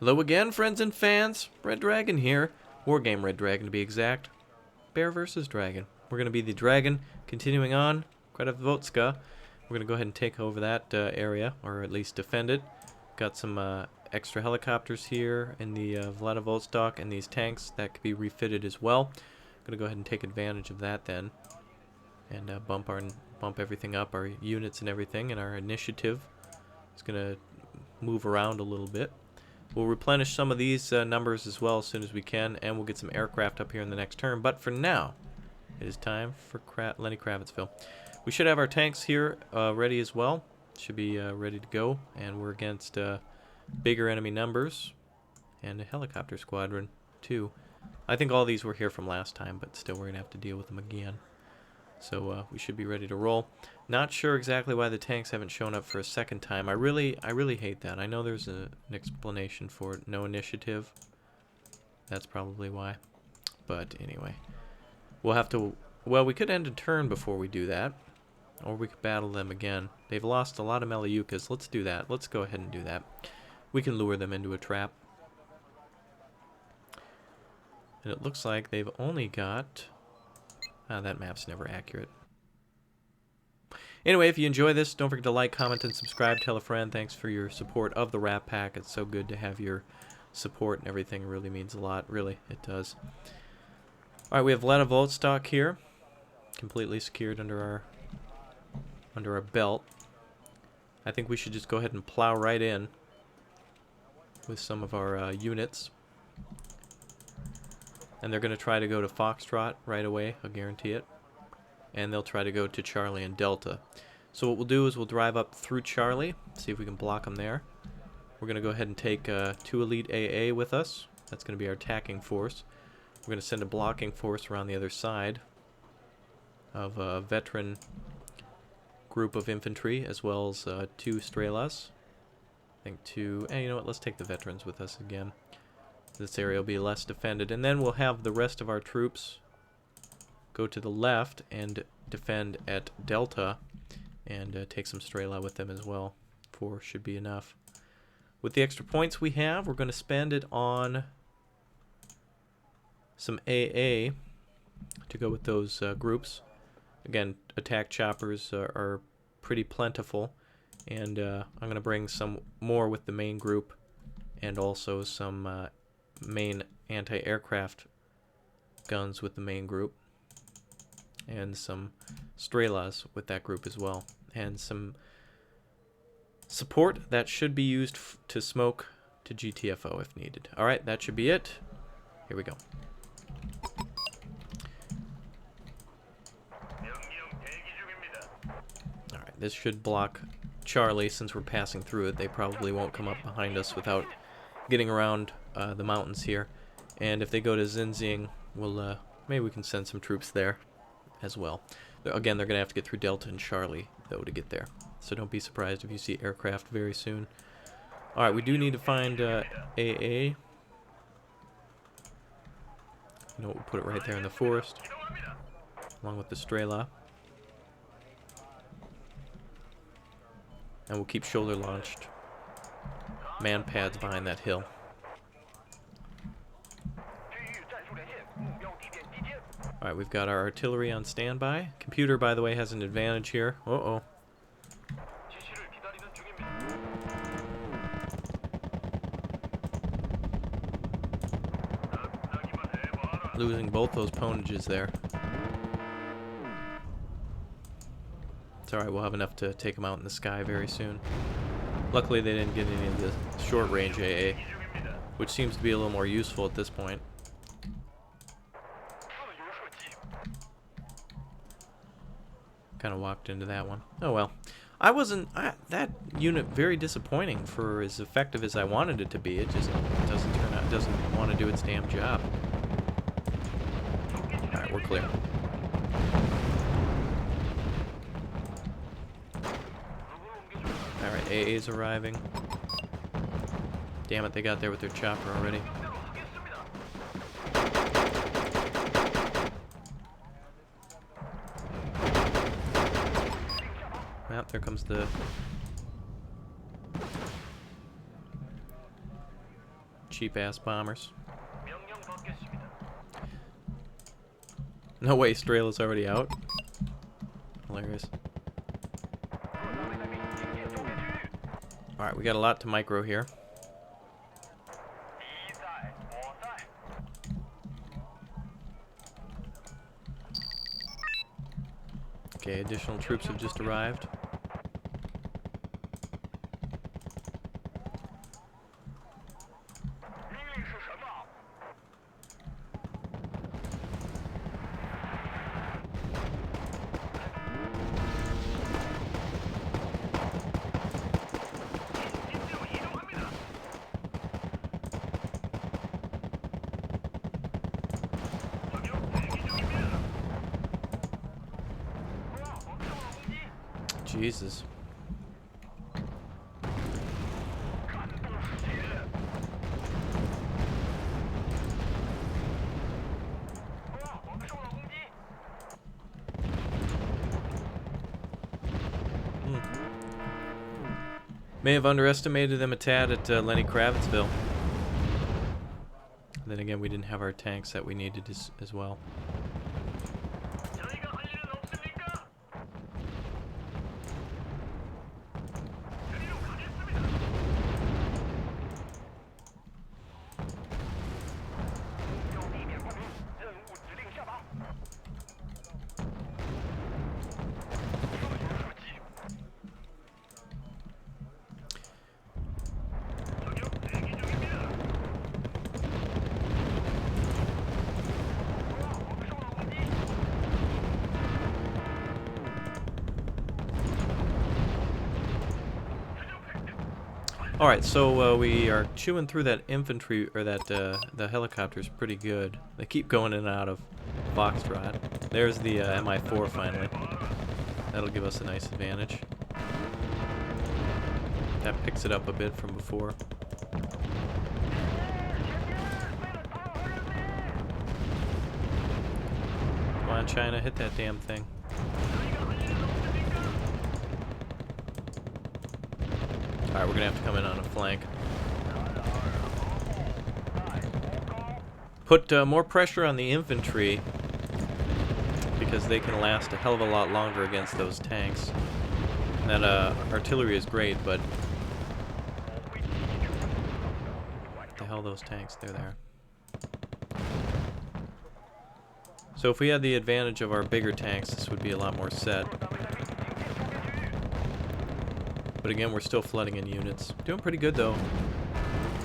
Hello again, friends and fans. Red Dragon here. Wargame Red Dragon to be exact. Bear versus Dragon. We're going to be the Dragon. Continuing on, Kredovotska. We're going to go ahead and take over that area, or at least defend it. Got some extra helicopters here in the Vladivostok and these tanks that could be refitted as well. I'm going to go ahead and take advantage of that then. And bump everything up, our units and everything, and our initiative is going to move around a little bit. We'll replenish some of these numbers as well as soon as we can, and we'll get some aircraft up here in the next turn. But for now, it is time for Lenny Kravitzville. We should have our tanks here ready as well. Should be ready to go, and we're against bigger enemy numbers and a helicopter squadron too. I think all these were here from last time, but still we're going to have to deal with them again. So we should be ready to roll. Not sure exactly why the tanks haven't shown up for a second time. I really hate that. I know there's an explanation for it. No initiative. That's probably why. But anyway, we'll have to. Well, we could end a turn before we do that, or we could battle them again. They've lost a lot of Meliukas. Let's do that. Let's go ahead and do that. We can lure them into a trap. And it looks like they've only got. That map's never accurate. Anyway, if you enjoy this, don't forget to like, comment, and subscribe. Tell a friend. Thanks for your support of the Rat Pack. It's so good to have your support and everything. It really means a lot. Really, it does. Alright, we have Vladivostok here. Completely secured under our belt. I think we should just go ahead and plow right in with some of our units. And they're going to try to go to Foxtrot right away, I'll guarantee it. And they'll try to go to Charlie and Delta. So what we'll do is we'll drive up through Charlie, see if we can block them there. We're going to go ahead and take 2 Elite AA with us. That's going to be our attacking force. We're going to send a blocking force around the other side of a veteran group of infantry, as well as 2 Strelas. I think 2... you know what, let's take the veterans with us again. This area will be less defended, and then we'll have the rest of our troops go to the left and defend at Delta and take some Strela with them as well. 4 should be enough. With the extra points we have, we're going to spend it on some AA to go with those groups. Again, attack choppers are pretty plentiful, and I'm going to bring some more with the main group and also some main anti-aircraft guns with the main group, and some Strelas with that group as well, and some support that should be used to smoke to GTFO if needed. Alright, that should be it. Here we go. Alright, this should block Charlie. Since we're passing through it, they probably won't come up behind us without getting around the mountains here. And if they go to Xinjiang, we'll maybe we can send some troops there as well. Again, they're going to have to get through Delta and Charlie, though, to get there. So don't be surprised if you see aircraft very soon. Alright, we do need to find AA. You know what, we'll put it right there in the forest, along with the Strela. And we'll keep shoulder launched man pads behind that hill. Alright, we've got our artillery on standby. Computer, by the way, has an advantage here. Uh-oh. Losing both those ponages there. It's alright, we'll have enough to take them out in the sky very soon. Luckily, they didn't get any of the short-range AA, which seems to be a little more useful at this point. Kind of walked into that one. Oh well. That unit very disappointing for as effective as I wanted it to be. It just doesn't turn out, doesn't want to do its damn job. Alright, we're clear. Alright, AA's arriving. Damn it, they got there with their chopper already. Well, there comes the Cheap-ass bombers. No way, Strela's already out. Hilarious. Alright, we got a lot to micro here. Okay, additional troops have just arrived. Jesus. May have underestimated them a tad at Lenny Kravitzville. Then again, we didn't have our tanks that we needed as well. Alright, so we are chewing through that infantry, or that, the helicopters pretty good. They keep going in and out of Foxtrot. There's the Mi-4 finally. That'll give us a nice advantage. That picks it up a bit from before. Come on, China, hit that damn thing. Alright, we're gonna have to come in on a flank. Put more pressure on the infantry, because they can last a hell of a lot longer against those tanks. And that artillery is great, but... what the hell, those tanks? They're there. So if we had the advantage of our bigger tanks, this would be a lot more set. But again, we're still flooding in units. Doing pretty good, though,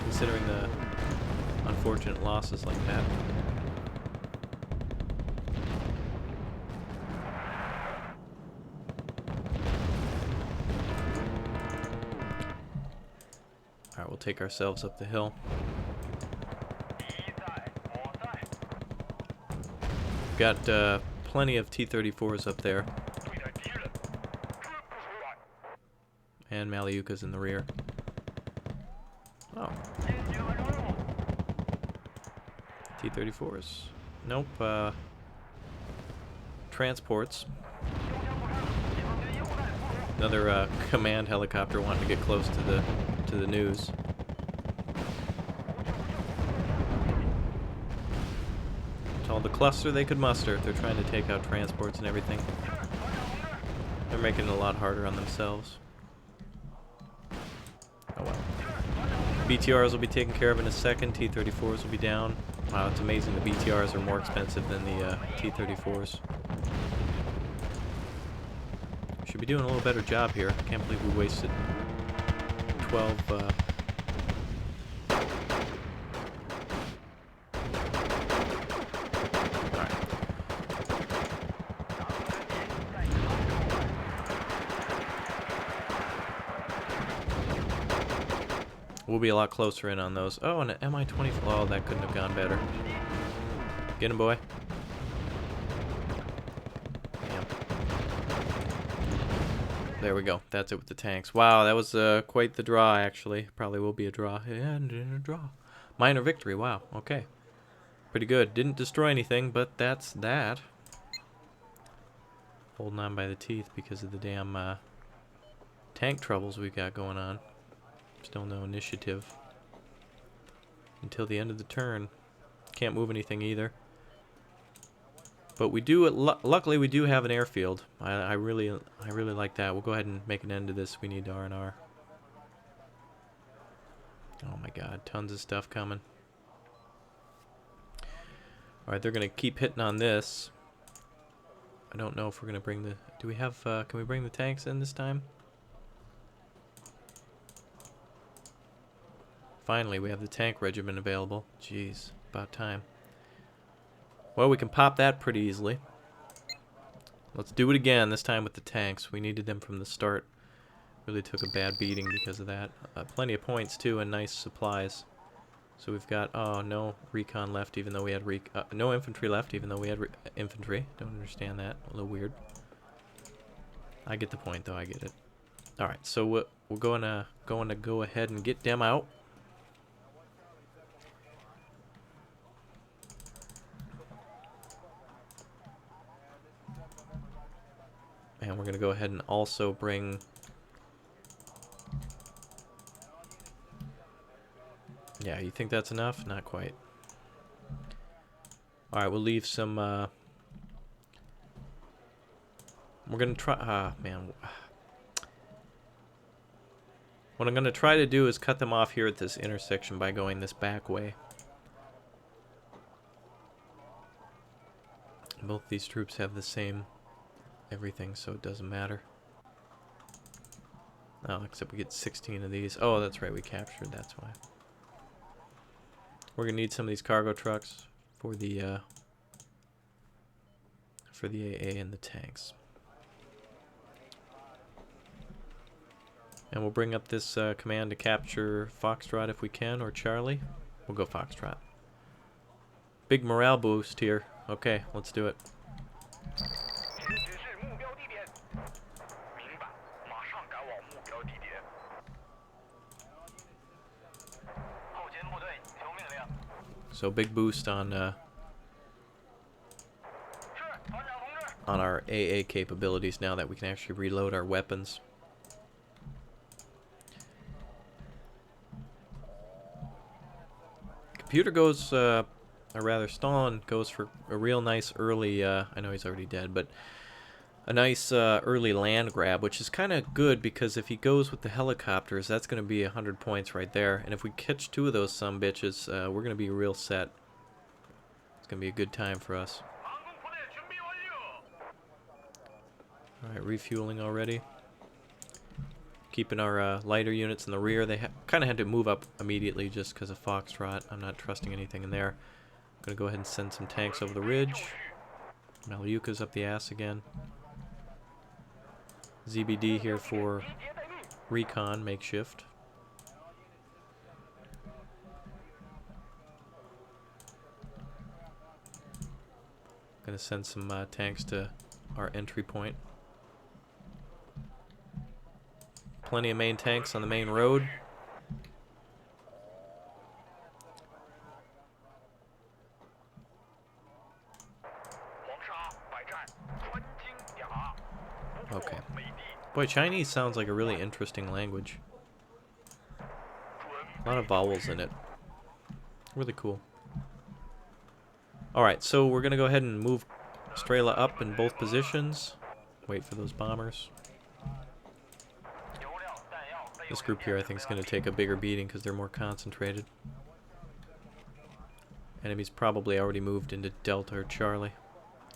considering the unfortunate losses like that. Alright, we'll take ourselves up the hill. Got plenty of T-34s up there. And Maliuka's in the rear. Oh. T-34s. Nope, transports. Another command helicopter wanting to get close to the news. It's all the cluster they could muster if they're trying to take out transports and everything. They're making it a lot harder on themselves. Oh well. BTRs will be taken care of in a second. T-34s will be down. Wow, it's amazing the BTRs are more expensive than the T-34s. Should be doing a little better job here. I can't believe we wasted 12... Alright. We'll be a lot closer in on those. Oh, and an Mi-20... oh, that couldn't have gone better. Get him, boy. Damn. There we go. That's it with the tanks. Wow, that was quite the draw, actually. Probably will be a draw. And a draw. Minor victory. Wow. Okay. Pretty good. Didn't destroy anything, but that's that. Holding on by the teeth because of the damn tank troubles we've got going on. Still no initiative. until the end of the turn. Can't move anything either. But we do. Luckily, we do have an airfield. I really like that. We'll go ahead and make an end to this. We need R&R. Oh my God, tons of stuff coming. All right, they're gonna keep hitting on this. I don't know if we're gonna bring the. Do we have? Can we bring the tanks in this time? Finally, we have the tank regiment available. Jeez, about time. Well, we can pop that pretty easily. Let's do it again, this time with the tanks. We needed them from the start. Really took a bad beating because of that. Plenty of points, too, and nice supplies. So we've got, oh, no recon left, even though we had no infantry left, even though we had infantry. Don't understand that. A little weird. I get the point, though. I get it. All right, so we're going to go ahead and get them out. And we're going to go ahead and also bring... Yeah, you think that's enough? Not quite. Alright, we'll leave some... We're going to try... Ah, man. What I'm going to try to do is cut them off here at this intersection by going this back way. Both these troops have the same... everything, so it doesn't matter. Oh, except we get 16 of these. Oh, that's right, we captured, that's why. We're gonna need some of these cargo trucks for the AA and the tanks. And we'll bring up this command to capture Foxtrot if we can, or Charlie. We'll go Foxtrot. Big morale boost here. Okay, let's do it. So big boost on our AA capabilities now that we can actually reload our weapons. Computer goes, or rather Stalin goes for a real nice early, I know he's already dead, but a nice early land grab, which is kind of good because if he goes with the helicopters, that's going to be 100 points right there. And if we catch 2 of those sumbitches, we're going to be real set. It's going to be a good time for us. Alright, refueling already. Keeping our lighter units in the rear. They kind of had to move up immediately just because of Foxtrot. I'm not trusting anything in there. I'm going to go ahead and send some tanks over the ridge. Malyuka's up the ass again. ZBD here for recon, makeshift. Gonna send some tanks to our entry point. Plenty of main tanks on the main road. Okay. Boy, Chinese sounds like a really interesting language. A lot of vowels in it. Really cool. Alright, so we're going to go ahead and move Strela up in both positions. Wait for those bombers. This group here I think is going to take a bigger beating because they're more concentrated. Enemies probably already moved into Delta or Charlie.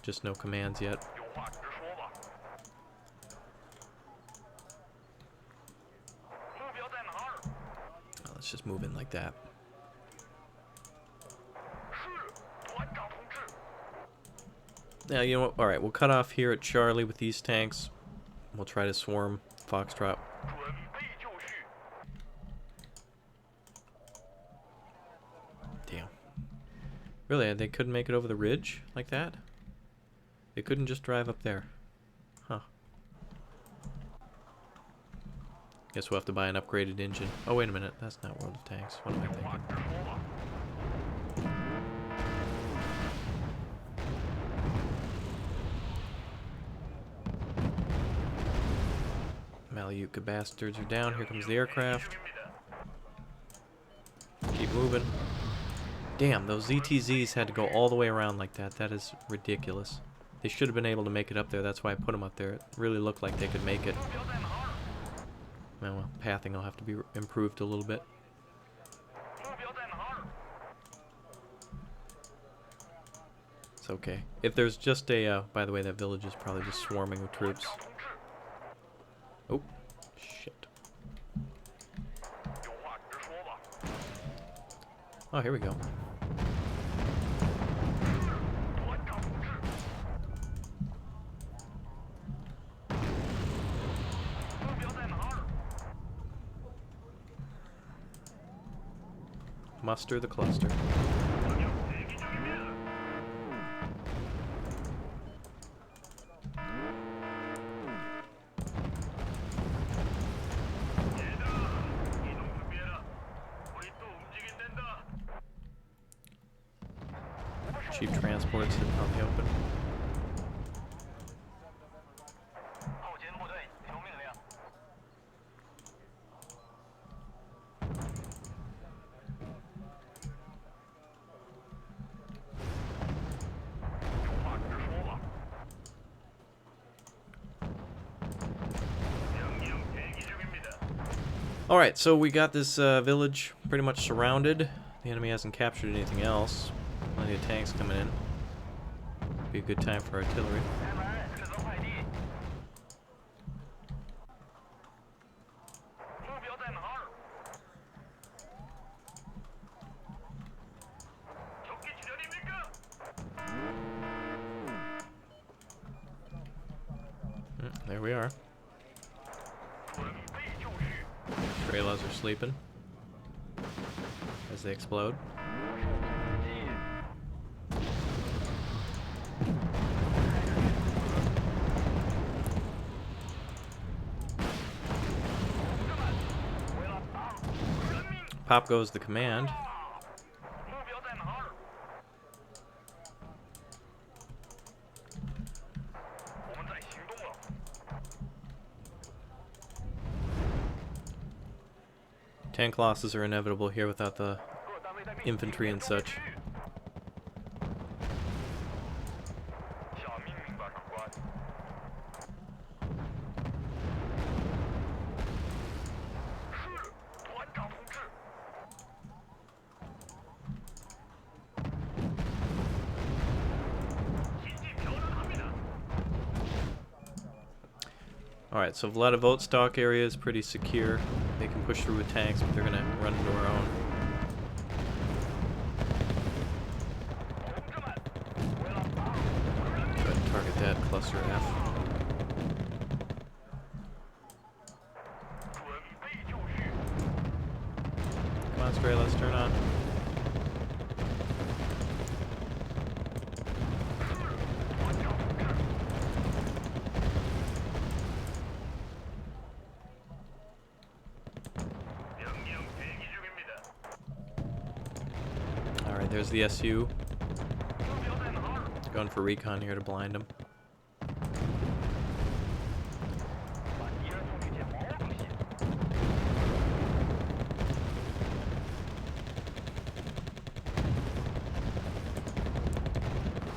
Just no commands yet. Let's just move in like that. Yeah, you know what? Alright, we'll cut off here at Charlie with these tanks. We'll try to swarm Foxtrot. Damn. Really? They couldn't make it over the ridge like that? They couldn't just drive up there. Huh. Guess we'll have to buy an upgraded engine. Oh, wait a minute. That's not World of Tanks. What am I thinking? Malyuka bastards are down. Here comes the aircraft. Keep moving. Damn, those ZTZs had to go all the way around like that. That is ridiculous. They should have been able to make it up there. That's why I put them up there. It really looked like they could make it. Well, pathing will have to be improved a little bit. It's okay. If there's just a... by the way, that village is probably just swarming with troops. Oh, shit. Oh, here we go. Muster the cluster. Cheap transports sitting on the open. Alright, so we got this village pretty much surrounded. The enemy hasn't captured anything else. Plenty of tanks coming in. Be a good time for artillery. There we are. Trailers are sleeping as they explode. Pop goes the command. Tank losses are inevitable here without the infantry and such. Alright, so Vladivostok area is pretty secure. They can push through with tanks, but they're gonna run into our own. Go ahead and target that cluster F. Come on, Stray, let's turn on. There's the SU. Going for recon here to blind him.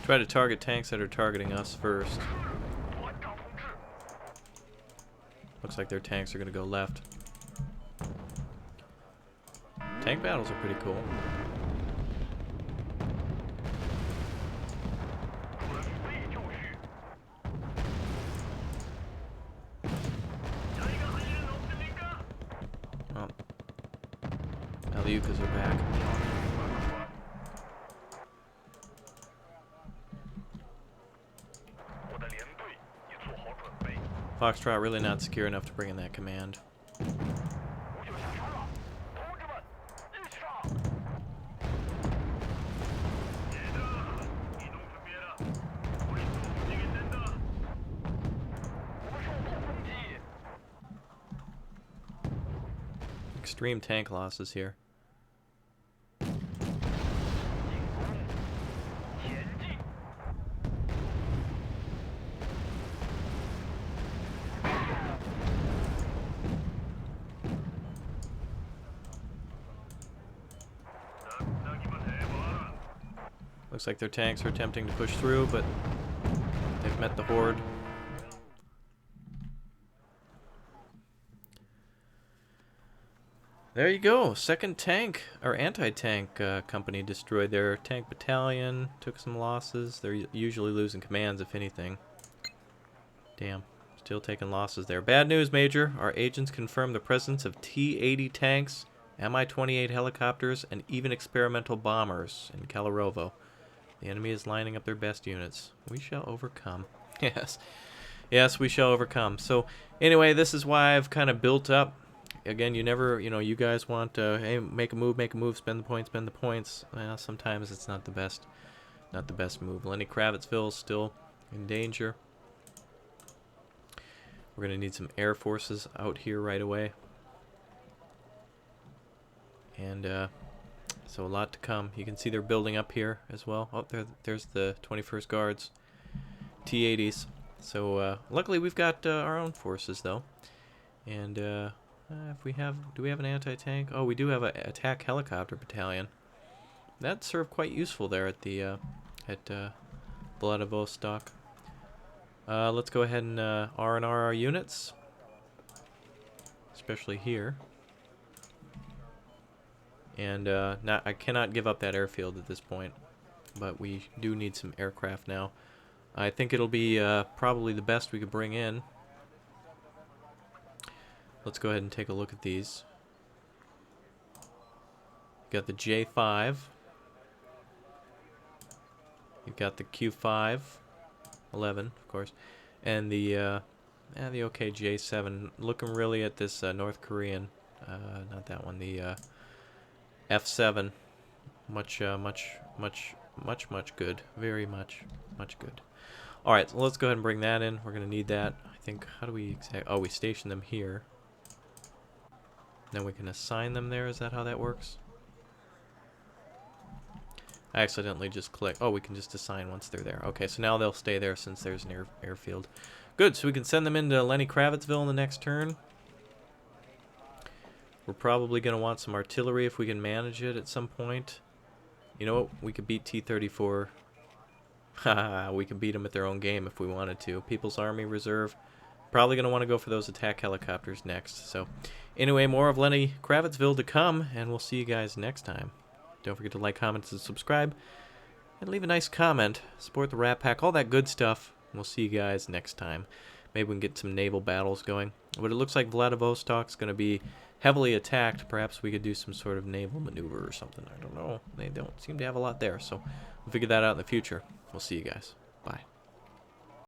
Try to target tanks that are targeting us first. Looks like their tanks are going to go left. Tank battles are pretty cool. Yukas are back. Foxtrot really not secure enough to bring in that command. Extreme tank losses here. Looks like their tanks are attempting to push through, but they've met the horde. There you go. Second tank, or anti-tank company destroyed their tank battalion, took some losses. They're usually losing commands, if anything. Damn. Still taking losses there. Bad news, Major. Our agents confirmed the presence of T-80 tanks, Mi-28 helicopters, and even experimental bombers in Kalarovo. The enemy is lining up their best units. We shall overcome. Yes. Yes, we shall overcome. So, anyway, this is why I've kind of built up. Again, you never, you guys want to, hey, make a move, spend the points. Well, sometimes it's not the best move. Lenny Kravitzville is still in danger. We're going to need some air forces out here right away. And so a lot to come. You can see they're building up here as well. Oh, there's the 21st Guards, T-80s. So luckily we've got our own forces though. And if we have, do we have an anti-tank? Oh, we do have an attack helicopter battalion. That served quite useful there at the Vladivostok. Let's go ahead and R&R our units, especially here. And I cannot give up that airfield at this point, but we do need some aircraft now. I think it'll be probably the best we could bring in. Let's go ahead and take a look at these. Got the J5. You've got the Q5, 11, of course, and the OK J7. Looking really at this North Korean, not that one, the F7. Much good. Very much good. All right, so let's go ahead and bring that in. We're gonna need that. I think. How do we exactly? Oh, we station them here. Then we can assign them there. Is that how that works? I accidentally just clicked. Oh, we can just assign once they're there. Okay, so now they'll stay there since there's an airfield. Good, so we can send them into Lenny Kravitzville in the next turn. We're probably going to want some artillery if we can manage it at some point. You know what? We could beat T-34. Haha, we can beat them at their own game if we wanted to. People's Army Reserve. Probably going to want to go for those attack helicopters next. So, anyway, more of Lenny Kravitzville to come, and we'll see you guys next time. Don't forget to like, comment, and subscribe. And leave a nice comment. Support the Rat Pack, all that good stuff. We'll see you guys next time. Maybe we can get some naval battles going. But it looks like Vladivostok's going to be heavily attacked. Perhaps we could do some sort of naval maneuver or something. I don't know. They don't seem to have a lot there. So we'll figure that out in the future. We'll see you guys. Bye.